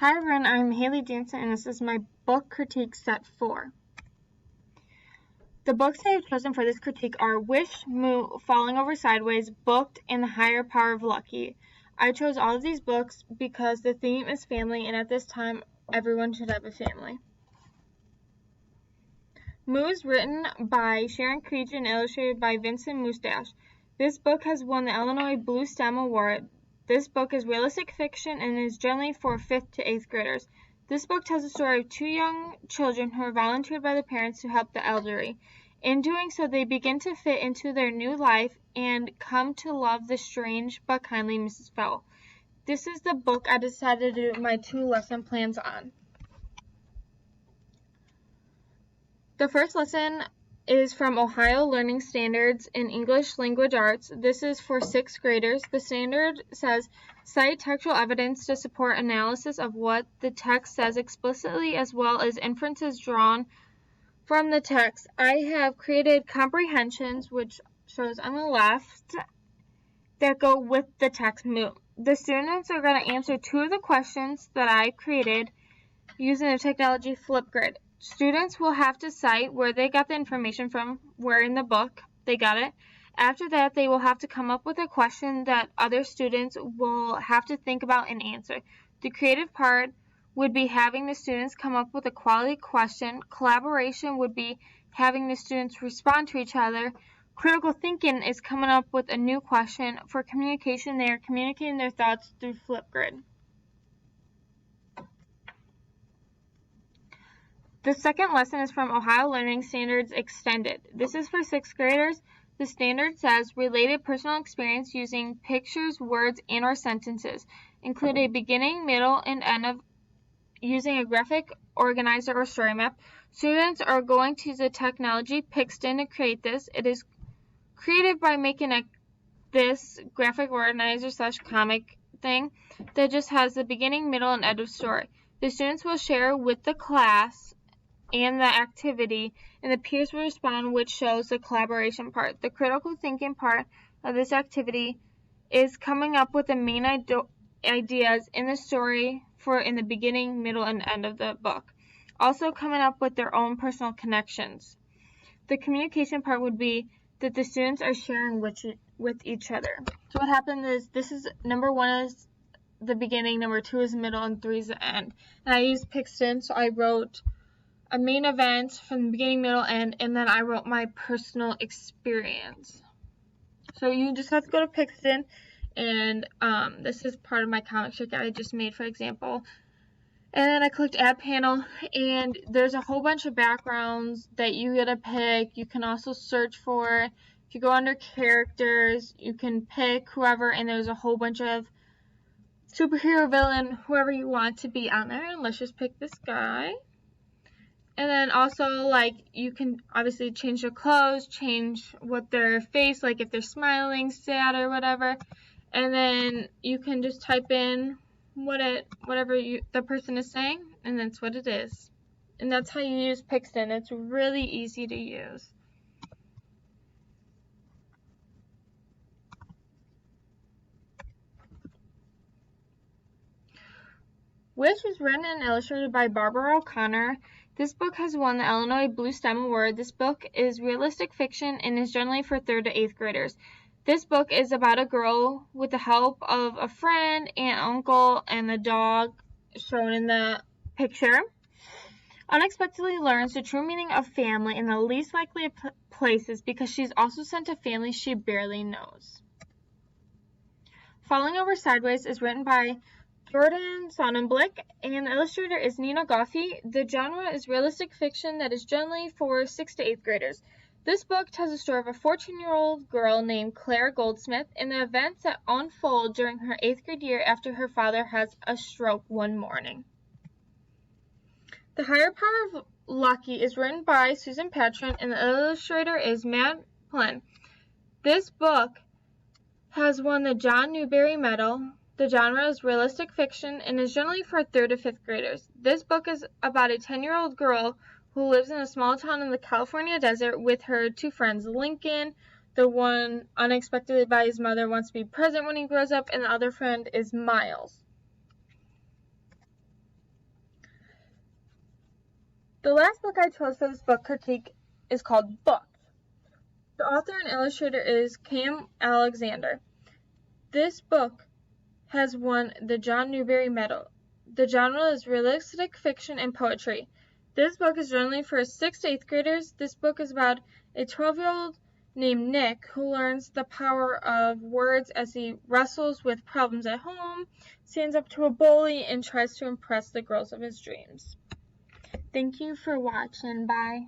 Hi everyone, I'm Haley Jansen and this is my book critique set 4. The books I have chosen for this critique are Wish, Moo, Falling Over Sideways, Booked, and The Higher Power of Lucky. I chose all of these books because the theme is family, and at this time, everyone should have a family. Moo is written by Sharon Creech and illustrated by Vincent Moustache. This book has won the Illinois Blue Stem Award. This book is realistic fiction and is generally for 5th to 8th graders. This book tells the story of two young children who are volunteered by the parents to help the elderly. In doing so, they begin to fit into their new life and come to love the strange but kindly Mrs. Fell. This is the book I decided to do my 2 lesson plans on. The first lesson is from Ohio Learning Standards in English Language Arts. This is for 6th graders. The standard says, cite textual evidence to support analysis of what the text says explicitly as well as inferences drawn from the text. I have created comprehensions, which shows on the left, that go with the text Moo. The students are going to answer 2 of the questions that I created using the technology Flipgrid. Students will have to cite where they got the information from, where in the book they got it. After that, they will have to come up with a question that other students will have to think about and answer. The creative part would be having the students come up with a quality question. Collaboration would be having the students respond to each other. Critical thinking is coming up with a new question. For communication, they are communicating their thoughts through Flipgrid. The second lesson is from Ohio Learning Standards Extended. This is for 6th graders. The standard says, related personal experience using pictures, words, and or sentences. Include a beginning, middle, and end of using a graphic organizer or story map. Students are going to use the technology Pixton to create this. It is created by making this graphic organizer / comic thing that just has the beginning, middle, and end of story. The students will share with the class and the activity, and the peers will respond, which shows the collaboration part. The critical thinking part of this activity is coming up with the main ideas in the story for in the beginning, middle, and end of the book. Also coming up with their own personal connections. The communication part would be that the students are sharing with each other. So what happened is, this is number 1 is the beginning, number 2 is the middle, and 3 is the end. And I used Pixton, so I wrote a main event from the beginning, middle, end, and then I wrote my personal experience. So you just have to go to Pixton, and this is part of my comic strip that I just made, for example. And then I clicked add panel, and there's a whole bunch of backgrounds that you get to pick. You can also search for, if you go under characters, you can pick whoever, and there's a whole bunch of superhero, villain, whoever you want to be on there. And let's just pick this guy. And then also, like, you can obviously change their clothes, change what their face, like if they're smiling, sad, or whatever. And then you can just type in whatever the person is saying, and that's what it is. And that's how you use Pixton. It's really easy to use. Wish was written and illustrated by Barbara O'Connor. This book has won the Illinois Blue Stem Award. This book is realistic fiction and is generally for 3rd to 8th graders. This book is about a girl with the help of a friend, aunt, uncle, and the dog shown in the picture. Unexpectedly learns the true meaning of family in the least likely places because she's also sent to families she barely knows. Falling Over Sideways is written by Jordan Sonnenblick, and the illustrator is Nina Goffey. The genre is realistic fiction that is generally for 6th to 8th graders. This book tells the story of a 14-year-old girl named Claire Goldsmith and the events that unfold during her 8th grade year after her father has a stroke one morning. The Higher Power of Lucky is written by Susan Patron, and the illustrator is Matt Plen. This book has won the John Newbery Medal. The genre is realistic fiction and is generally for 3rd to 5th graders. This book is about a 10-year-old girl who lives in a small town in the California desert with her 2 friends. Lincoln, the one unexpectedly by his mother, wants to be president when he grows up, and the other friend is Miles. The last book I chose for this book critique is called Booked. The author and illustrator is Cam Alexander. This book has won the John Newbery Medal. The genre is realistic fiction and poetry. This book is generally for 6th to 8th graders. This book is about a 12-year-old named Nick who learns the power of words as he wrestles with problems at home, stands up to a bully, and tries to impress the girls of his dreams. Thank you for watching. Bye.